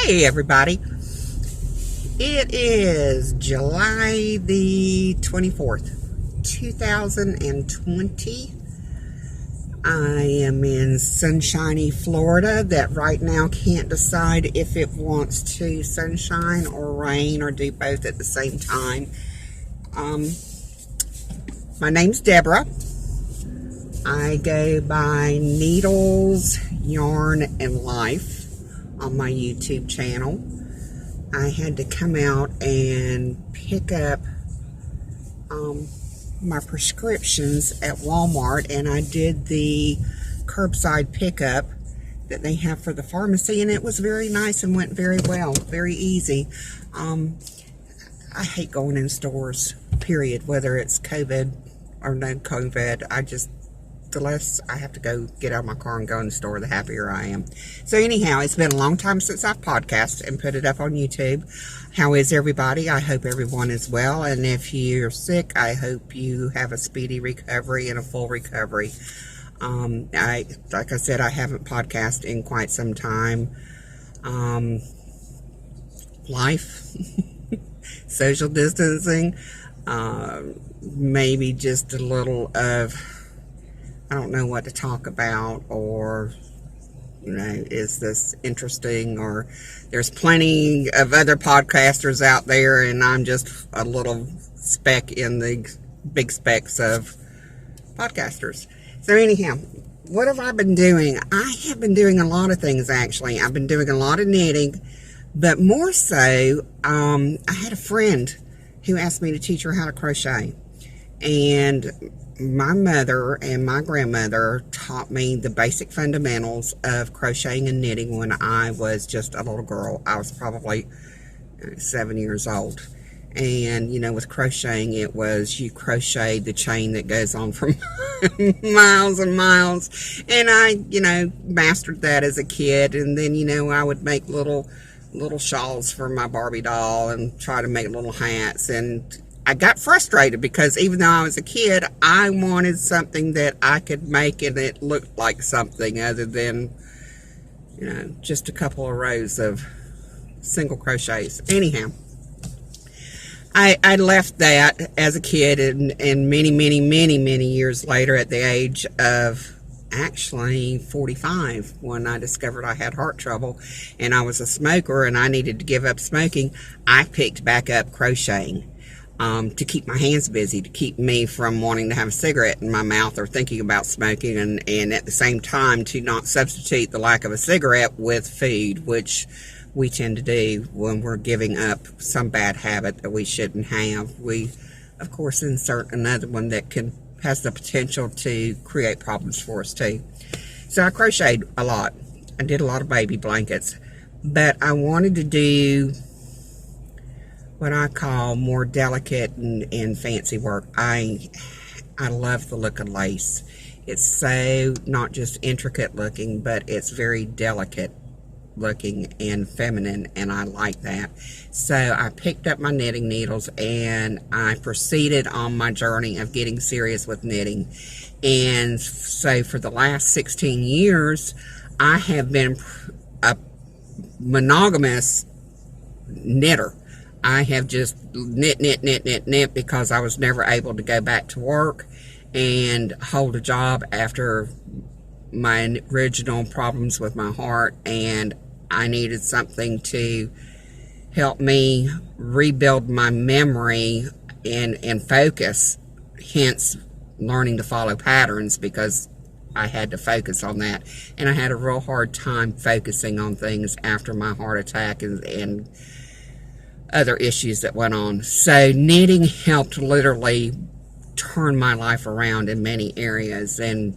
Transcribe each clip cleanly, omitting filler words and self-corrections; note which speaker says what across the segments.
Speaker 1: Hey everybody, it is July the 24th, 2020. I am in sunshiny Florida that right now can't decide if it wants to sunshine or rain or do both at the same time. My name's Deborah. I go by Needles, Yarn, and Life on my YouTube channel. I had to come out and pick up my prescriptions at Walmart, and I did the curbside pickup that they have for the pharmacy, and it was very nice and went very well, very easy. I hate going in stores, period, whether it's COVID or no COVID. The less I have to go get out of my car and go in the store, the happier I am. So anyhow, it's been a long time since I've podcasted and put it up on YouTube. How is everybody? I hope everyone is well. And if you're sick, I hope you have a speedy recovery and a full recovery. Like I said, I haven't podcasted in quite some time. Life, social distancing, maybe just a little of, I don't know what to talk about, or, is this interesting, or there's plenty of other podcasters out there, and I'm just a little speck in the big specks of podcasters. So anyhow, what have I been doing? I have been doing a lot of things, actually. I've been doing a lot of knitting, but more so, I had a friend who asked me to teach her how to crochet, and my mother and my grandmother taught me the basic fundamentals of crocheting and knitting when I was just a little girl. I was probably 7 years old. And, with crocheting, it was you crochet the chain that goes on for miles and miles. And I, mastered that as a kid. And then, I would make little shawls for my Barbie doll and try to make little hats. And I got frustrated because even though I was a kid, I wanted something that I could make and it looked like something other than, just a couple of rows of single crochets. Anyhow, I left that as a kid, and many years later, at the age of actually 45, when I discovered I had heart trouble and I was a smoker and I needed to give up smoking, I picked back up crocheting. To keep my hands busy, to keep me from wanting to have a cigarette in my mouth or thinking about smoking, and at the same time to not substitute the lack of a cigarette with food, which we tend to do when we're giving up some bad habit that we shouldn't have. We, of course, insert another one that has the potential to create problems for us too. So I crocheted a lot. I did a lot of baby blankets, but I wanted to do what I call more delicate and fancy work. I love the look of lace. It's so not just intricate looking, but it's very delicate looking and feminine, and I like that. So I picked up my knitting needles and I proceeded on my journey of getting serious with knitting. And so for the last 16 years, I have been a monogamous knitter. I have just knit because I was never able to go back to work and hold a job after my original problems with my heart, and I needed something to help me rebuild my memory and focus, hence learning to follow patterns, because I had to focus on that, and I had a real hard time focusing on things after my heart attack and other issues that went on. So knitting helped literally turn my life around in many areas, and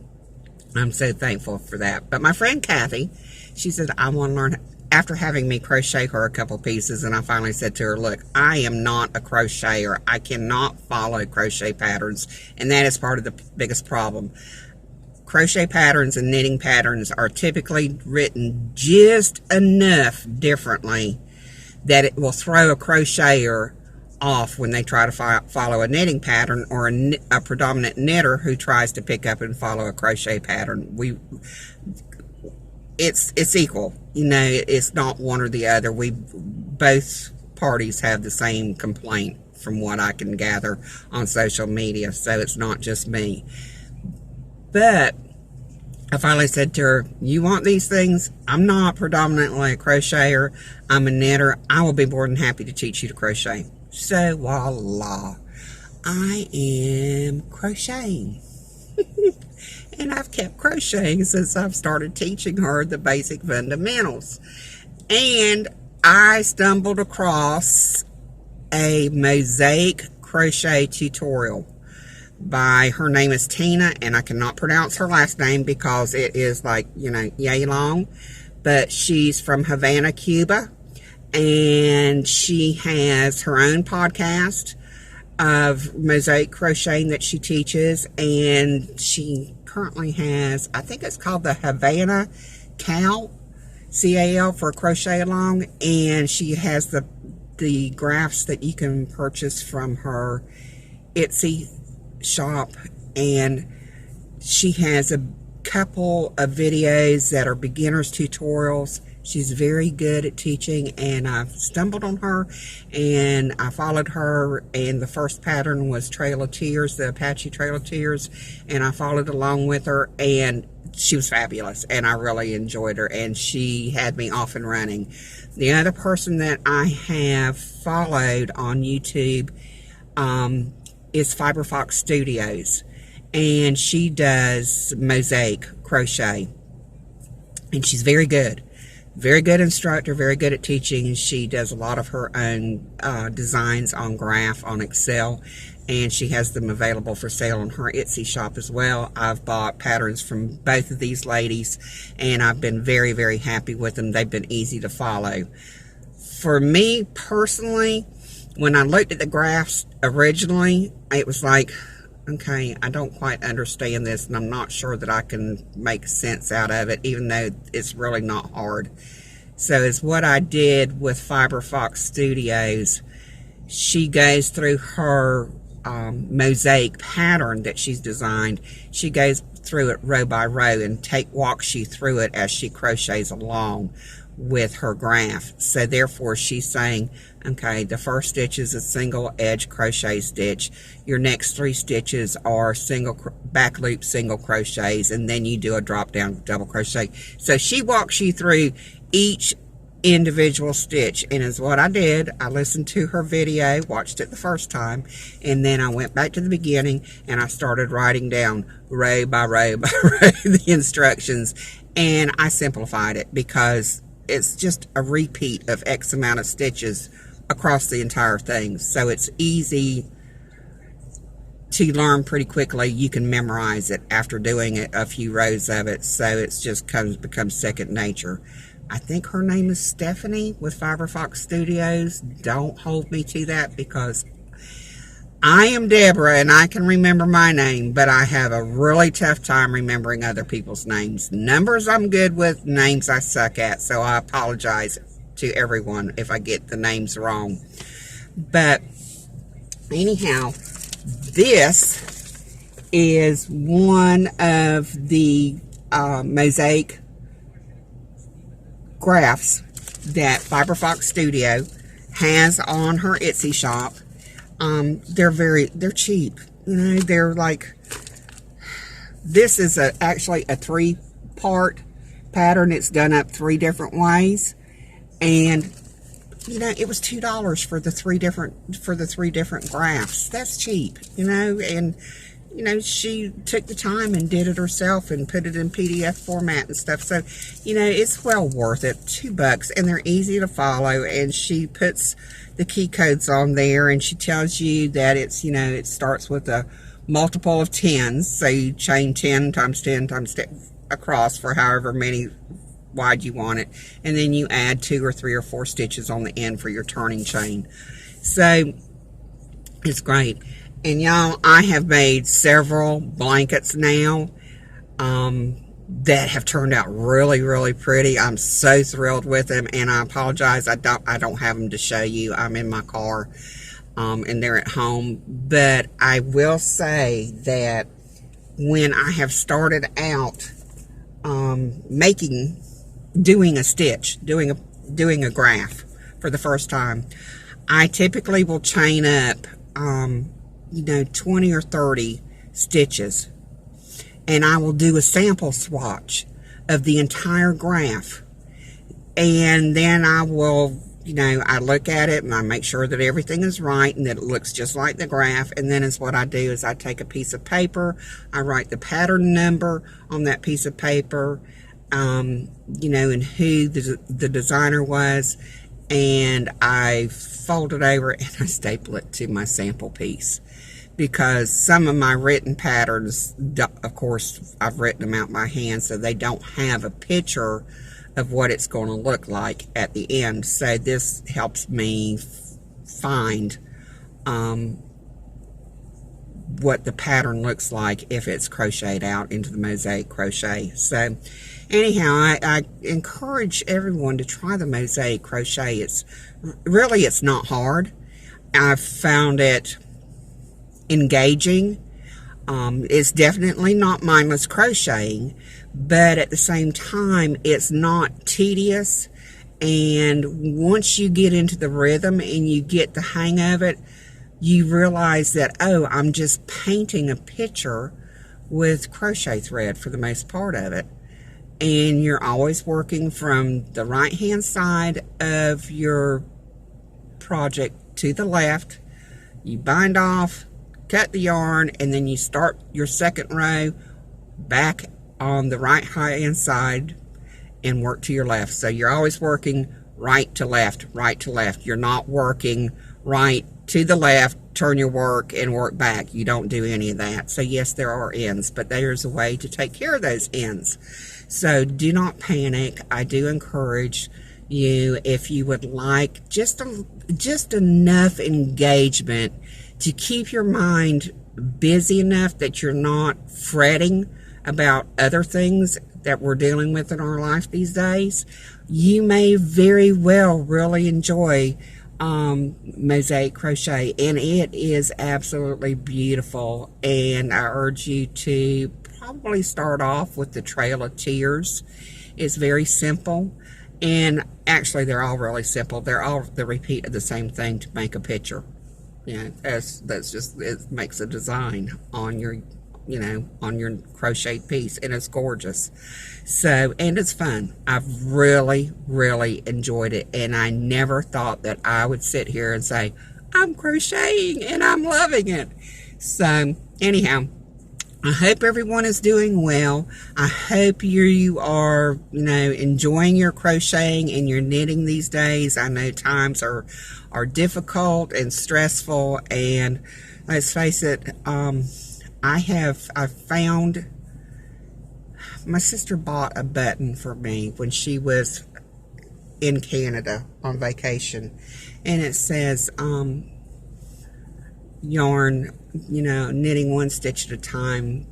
Speaker 1: I'm so thankful for that. But my friend Kathy, she said, I want to learn, after having me crochet her a couple pieces, and I finally said to her, look, I am not a crocheter. I cannot follow crochet patterns, and that is part of the biggest problem. Crochet patterns and knitting patterns are typically written just enough differently that it will throw a crocheter off when they try to follow a knitting pattern, or a predominant knitter who tries to pick up and follow a crochet pattern. it's equal. You know, it's not one or the other. We both parties have the same complaint from what I can gather on social media, so it's not just me. But I finally said to her, you want these things? I'm not predominantly a crocheter. I'm a knitter. I will be more than happy to teach you to crochet. So voila, I am crocheting. And I've kept crocheting since I've started teaching her the basic fundamentals. And I stumbled across a mosaic crochet tutorial by, her name is Tina, and I cannot pronounce her last name because it is like, you know, yay long. But she's from Havana, Cuba, and she has her own podcast of mosaic crocheting that she teaches, and she currently has, I think it's called the Havana Cal, C-A-L for crochet along, and she has the graphs that you can purchase from her Etsy shop, and she has a couple of videos that are beginners tutorials. She's very good at teaching, and I've stumbled on her, and I followed her, and the first pattern was Trail of Tears, the Apache Trail of Tears, and I followed along with her, and she was fabulous, and I really enjoyed her, and she had me off and running. The other person that I have followed on YouTube is Fiberfox Studios, and she does mosaic crochet, and she's very good. Very good instructor, very good at teaching. She does a lot of her own designs on graph, on Excel, and she has them available for sale on her Etsy shop as well. I've bought patterns from both of these ladies, and I've been very, very happy with them. They've been easy to follow. For me personally, when I looked at the graphs originally, it was like, okay, I don't quite understand this, and I'm not sure that I can make sense out of it, even though it's really not hard. So it's what I did with Fiberfox Studios. She goes through her mosaic pattern that she's designed. She goes through it row by row and walks you through it as she crochets along with her graph. So therefore she's saying, okay, the first stitch is a single edge crochet stitch. Your next 3 stitches are single back loop single crochets, and then you do a drop down double crochet. So she walks you through each individual stitch, and is what I did. I listened to her video, watched it the first time, and then I went back to the beginning and I started writing down row by row by row the instructions, and I simplified it because it's just a repeat of X amount of stitches across the entire thing. So it's easy to learn pretty quickly. You can memorize it after doing it, a few rows of it. So it's just becomes second nature. I think her name is Stephanie with Fiberfox Studios. Don't hold me to that because I am Deborah and I can remember my name, but I have a really tough time remembering other people's names. Numbers I'm good with, names I suck at, so I apologize to everyone if I get the names wrong. But anyhow, this is one of the mosaic graphs that Fiberfox Studio has on her Etsy shop. They're cheap. You know, they're like, this is actually a 3-part pattern. It's done up 3 different ways, and you know, it was $2 for the 3 different graphs. That's cheap, you know. And you know, she took the time and did it herself and put it in PDF format and stuff. So, you know, it's well worth it. $2, and they're easy to follow. And she puts the key codes on there, and she tells you that it's, you know, it starts with a multiple of 10s. So you chain 10 times 10 times 10 across for however many wide you want it. And then you add 2 or 3 or 4 stitches on the end for your turning chain. So it's great. And y'all, I have made several blankets now that have turned out really, really pretty. I'm so thrilled with them, and I apologize. I don't have them to show you. I'm in my car, and they're at home. But I will say that when I have started out making doing a stitch, doing a graph for the first time, I typically will chain up, 20 or 30 stitches, and I will do a sample swatch of the entire graph, and then I will, I look at it and I make sure that everything is right and that it looks just like the graph. And then what I do is I take a piece of paper, I write the pattern number on that piece of paper, and who the designer was, and I fold it over and I staple it to my sample piece. Because some of my written patterns, of course, I've written them out by hand, so they don't have a picture of what it's going to look like at the end. So this helps me find what the pattern looks like if it's crocheted out into the mosaic crochet. So anyhow, I encourage everyone to try the mosaic crochet. It's not hard. I've found it engaging. It's definitely not mindless crocheting, but at the same time, it's not tedious. And once you get into the rhythm and you get the hang of it, you realize that, oh, I'm just painting a picture with crochet thread for the most part of it. And you're always working from the right hand side of your project to the left. You bind off, cut the yarn, and then you start your second row back on the right hand side and work to your left. So you're always working right to left, right to left. You're not working right to the left, turn your work and work back. You don't do any of that. So yes, there are ends, but there's a way to take care of those ends. So do not panic. I do encourage you, if you would like just enough engagement to keep your mind busy enough that you're not fretting about other things that we're dealing with in our life these days, you may very well really enjoy mosaic crochet, and it is absolutely beautiful. And I urge you to probably start off with the Trail of Tears. It's very simple, and actually they're all really simple. They're all the repeat of the same thing to make a picture. That's just, it makes a design on your on your crocheted piece, and it's gorgeous. So, and it's fun. I've really enjoyed it, and I never thought that I would sit here and say, I'm crocheting and I'm loving it. So anyhow, I hope everyone is doing well. I hope you are, enjoying your crocheting and your knitting these days. I know times are difficult and stressful, and let's face it, I found, my sister bought a button for me when she was in Canada on vacation, and it says, yarn, knitting one stitch at a time,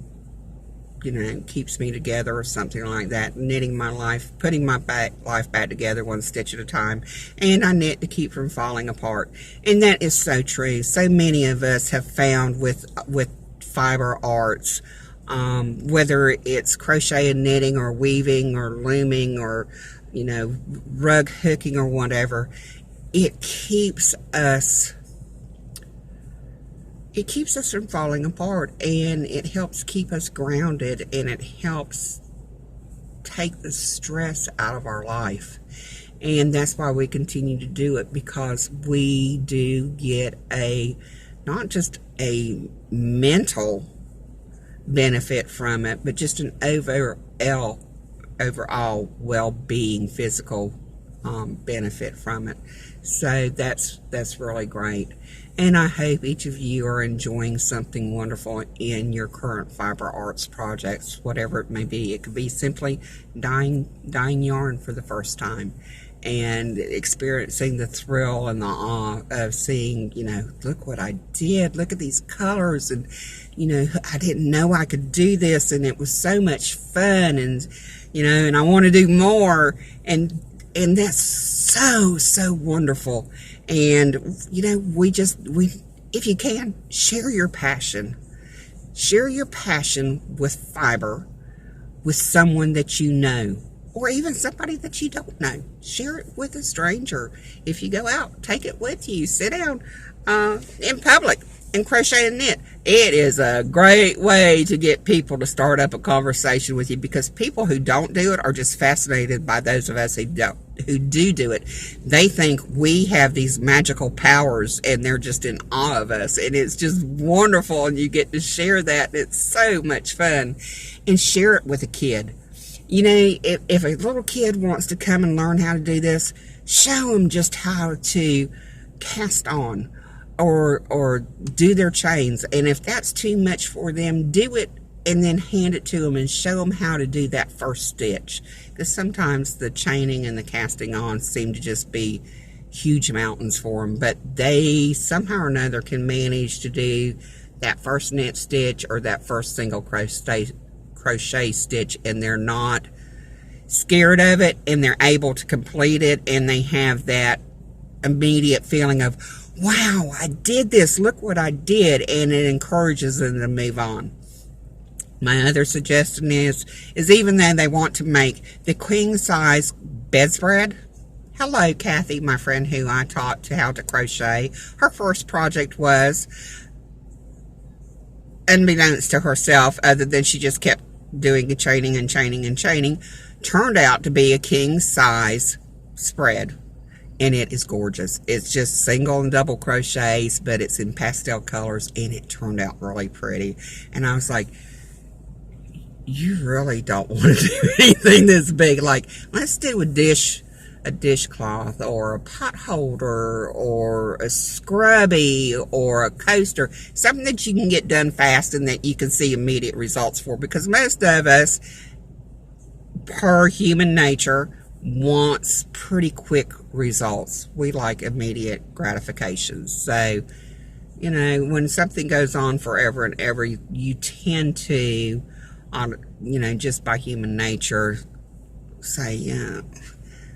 Speaker 1: keeps me together, or something like that. Knitting my life, putting my life back together one stitch at a time. And I knit to keep from falling apart. And that is so true. So many of us have found with fiber arts, whether it's crochet and knitting or weaving or looming or rug hooking or whatever, it keeps us from falling apart, and it helps keep us grounded, and it helps take the stress out of our life. And that's why we continue to do it, because we do get not just a mental benefit from it, but just an overall well-being, physical benefit from it. So that's really great. And I hope each of you are enjoying something wonderful in your current fiber arts projects, whatever it may be. It could be simply dyeing yarn for the first time and experiencing the thrill and the awe of seeing, look what I did, look at these colors, and I didn't know I could do this, and it was so much fun, and and I want to do more, and that's so wonderful. And we if you can, share your passion with fiber with someone that you know or even somebody that you don't know. Share it with a stranger. If you go out, take it with you. Sit down in public and crochet and knit. It is a great way to get people to start up a conversation with you, because people who don't do it are just fascinated by those of us who do it. They think we have these magical powers, and they're just in awe of us, and it's just wonderful, and you get to share that. It's so much fun. And share it with a kid. You know, if a little kid wants to come and learn how to do this, show them just how to cast on or do their chains. And if that's too much for them, do it and then hand it to them and show them how to do that first stitch. Because sometimes the chaining and the casting on seem to just be huge mountains for them, but they somehow or another can manage to do that first knit stitch or that first single crochet stitch, and they're not scared of it, and they're able to complete it, and they have that immediate feeling of, wow, I did this, look what I did, and it encourages them to move on. My other suggestion is even though they want to make the queen size bedspread. Hello, Kathy, my friend who I taught how to crochet. Her first project was, unbeknownst to herself, other than she just kept doing the chaining and chaining and chaining, turned out to be a king size spread. And it is gorgeous. It's just single and double crochets, but it's in pastel colors, and it turned out really pretty. And I was like, you really don't want to do anything this big. Like, let's do a dishcloth or a pot holder or a scrubby or a coaster, something that you can get done fast and that you can see immediate results for, because most of us, per human nature, wants pretty quick results. We like immediate gratification. So, you know, when something goes on forever and ever, you tend to, just by human nature, say, yeah,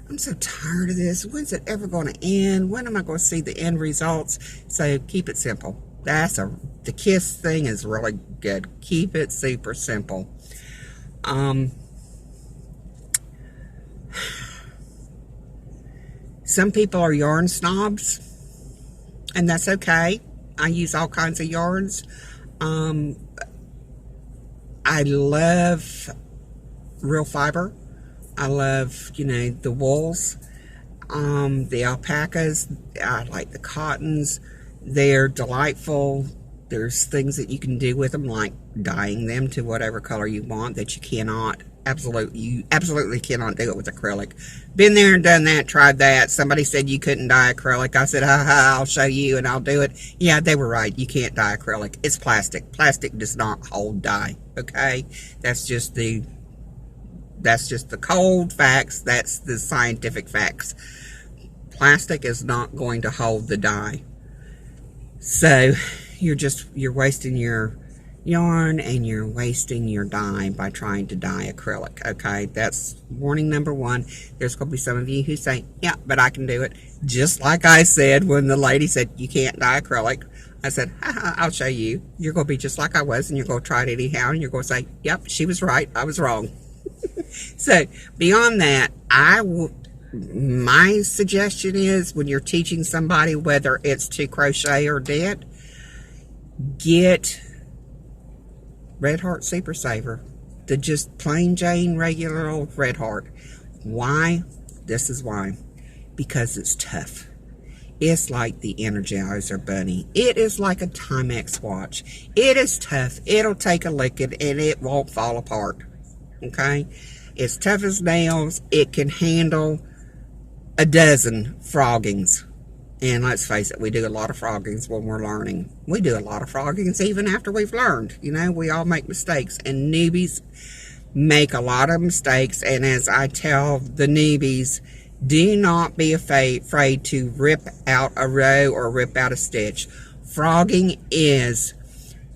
Speaker 1: I'm so tired of this. When's it ever going to end? When am I going to see the end results? So keep it simple. The KISS thing is really good. Keep it super simple. Some people are yarn snobs, and that's okay. I use all kinds of yarns. I love real fiber. I love, the wools, the alpacas. I like the cottons. They're delightful. There's things that you can do with them, like dyeing them to whatever color you want, that you absolutely cannot do it with acrylic. Been there and done that, tried that. Somebody said you couldn't dye acrylic. I said, I'll show you and I'll do it. Yeah, they were right. You can't dye acrylic. It's plastic. Plastic does not hold dye, okay? That's just the cold facts. That's the scientific facts. Plastic is not going to hold the dye. So you're wasting your yarn and you're wasting your dye by trying to dye acrylic, okay? That's warning number one. There's going to be some of you who say, yeah, but I can do it. Just like I said when the lady said you can't dye acrylic. I said, I'll show you. You're going to be just like I was, and you're going to try it anyhow, and you're going to say, yep, she was right, I was wrong. So beyond that, my suggestion is, when you're teaching somebody, whether it's to crochet or knit, get Red Heart Super Saver, the just plain Jane regular old Red Heart. Why? This is why. Because it's tough. It's like the Energizer Bunny. It is like a Timex watch. It is tough. It'll take a licking and it won't fall apart. Okay? It's tough as nails. It can handle a dozen froggings. And let's face it, we do a lot of froggings when we're learning. We do a lot of froggings even after we've learned. We all make mistakes. And newbies make a lot of mistakes. And as I tell the newbies, do not be afraid to rip out a row or rip out a stitch. Frogging is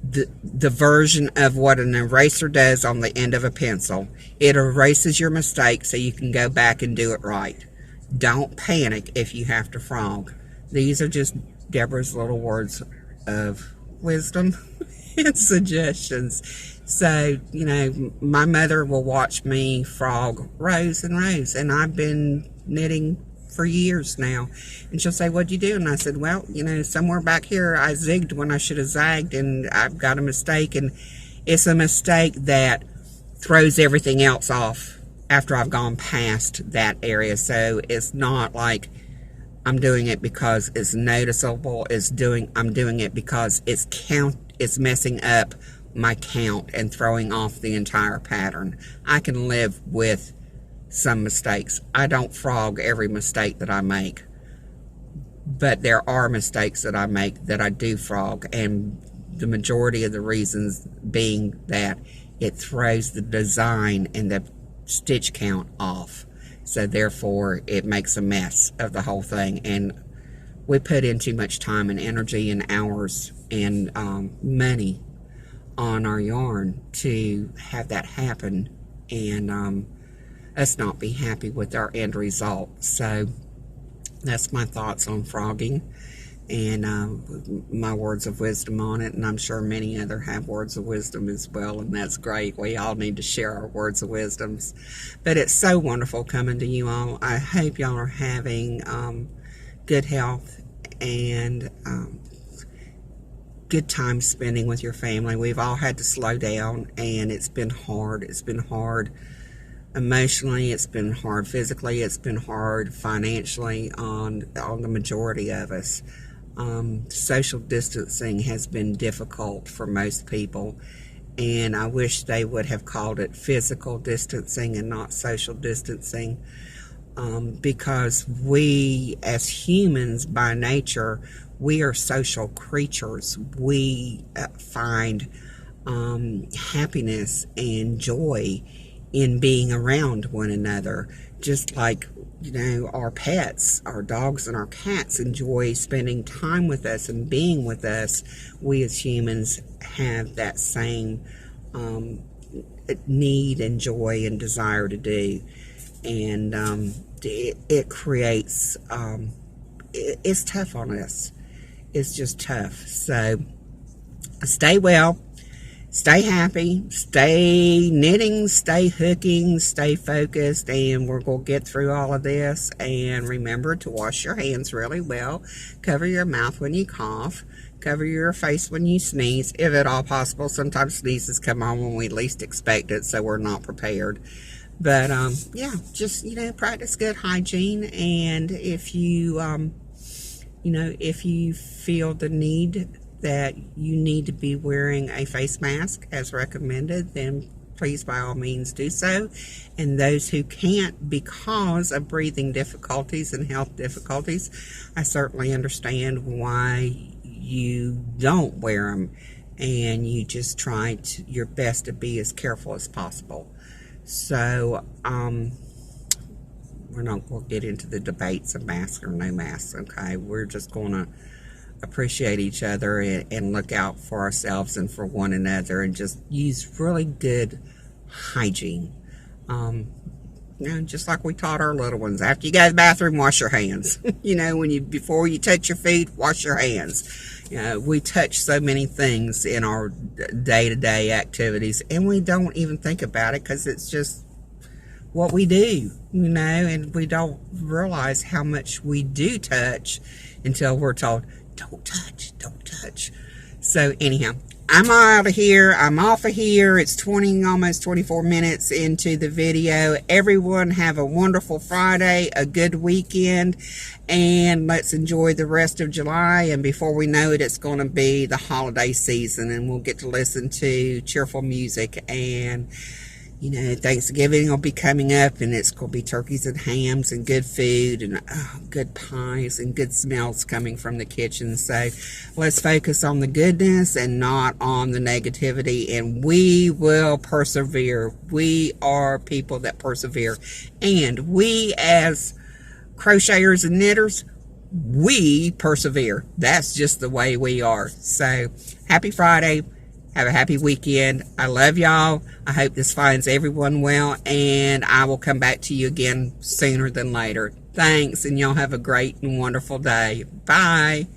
Speaker 1: the version of what an eraser does on the end of a pencil. It erases your mistake so you can go back and do it right. Don't panic if you have to frog. These are just Deborah's little words of wisdom and suggestions. So, you know, my mother will watch me frog rows and rows, and I've been knitting for years now. And she'll say, "What'd you do?" And I said, "Well, you know, somewhere back here I zigged when I should have zagged, and I've got a mistake, and it's a mistake that throws everything else off after I've gone past that area." So it's not like I'm doing it because it's noticeable. I'm doing it because it's messing up my count and throwing off the entire pattern. I can live with some mistakes. I don't frog every mistake that I make, but there are mistakes that I make that I do frog, and the majority of the reasons being that it throws the design and the stitch count off. So therefore it makes a mess of the whole thing, and we put in too much time and energy and hours and money on our yarn to have that happen, and us not be happy with our end result. So that's my thoughts on frogging, and my words of wisdom on it, and I'm sure many other have words of wisdom as well, and that's great. We all need to share our words of wisdoms. But it's so wonderful coming to you all. I hope y'all are having good health and good time spending with your family. We've all had to slow down, and it's been hard. It's been hard emotionally, it's been hard physically, it's been hard financially on the majority of us. Social distancing has been difficult for most people, and I wish they would have called it physical distancing and not social distancing, because we as humans by nature, we are social creatures. We find happiness and joy in being around one another, just like, you know, our pets, our dogs and our cats enjoy spending time with us and being with us. We as humans have that same need and joy and desire to do, and it creates it's tough on us. It's just tough. So stay well, stay happy, stay knitting, stay hooking, stay focused, and we're going to get through all of this. And remember to wash your hands really well, cover your mouth when you cough, cover your face when you sneeze, if at all possible. Sometimes sneezes come on when we least expect it, so we're not prepared. But yeah, just, you know, practice good hygiene. And if you you know, if you feel the need that you need to be wearing a face mask as recommended, then please by all means do so. And those who can't because of breathing difficulties and health difficulties, I certainly understand why you don't wear them, and you just try your best to be as careful as possible. So we're not going to get into the debates of mask or no mask, okay? We're just going to appreciate each other and look out for ourselves and for one another, and just use really good hygiene. You know, just like we taught our little ones, after you go to the bathroom, wash your hands. You know, before you touch your feet, wash your hands. You know, we touch so many things in our day-to-day activities, and we don't even think about it because it's just what we do, you know, and we don't realize how much we do touch until we're told, don't touch, don't touch. So anyhow, I'm out of here. I'm off of here. It's almost 24 minutes into the video. Everyone have a wonderful Friday, a good weekend, and let's enjoy the rest of July. And before we know it, it's going to be the holiday season, and we'll get to listen to cheerful music. And you know, Thanksgiving will be coming up, and it's going to be turkeys and hams and good food and good pies and good smells coming from the kitchen. So let's focus on the goodness and not on the negativity, and we will persevere. We are people that persevere, and we as crocheters and knitters, we persevere. That's just the way we are. So happy Friday. Have a happy weekend. I love y'all. I hope this finds everyone well, and I will come back to you again sooner than later. Thanks, and y'all have a great and wonderful day. Bye.